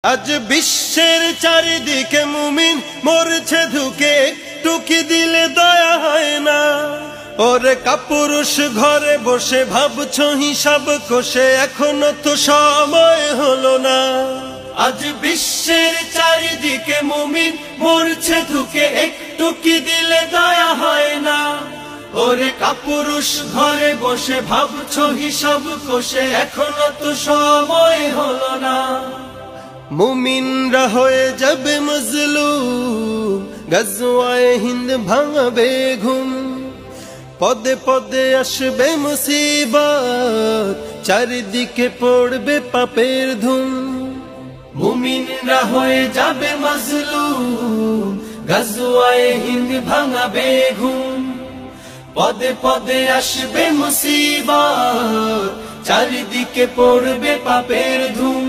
আজ বিশ্বের চারিদিকে মুমিন মরছে ধুকে, একটু কি দিলে দয়া হয় না? ওরে কাপুরুষ ঘরে বসে ভাবছো হিসাব কষে, এখনো তো সময় হলো না। আজ বিশ্বের চারিদিকে মুমিন মরছে ধুকে, একটু কি দিলে দয়া হয় না? ওরে কাপুরুষ ঘরে বসে ভাবছো হিসাব কষে, এখনো তো সময় হলো না। মুমিনরা হয়ে যাবে মজলুম, গজওয়ায়ে হিন্দ ভাঙবে ঘুম। পদে পদে আসবে মুসিবত, চারিদিকে পড়বে পাপের ধুম। মুমিনরা হয়ে যাবে মজলুম, গজওয়ায়ে হিন্দ ভাঙবে ঘুম। পদে পদে আসবে মুসিবত, চারিদিকে পড়বে পাপের ধুম।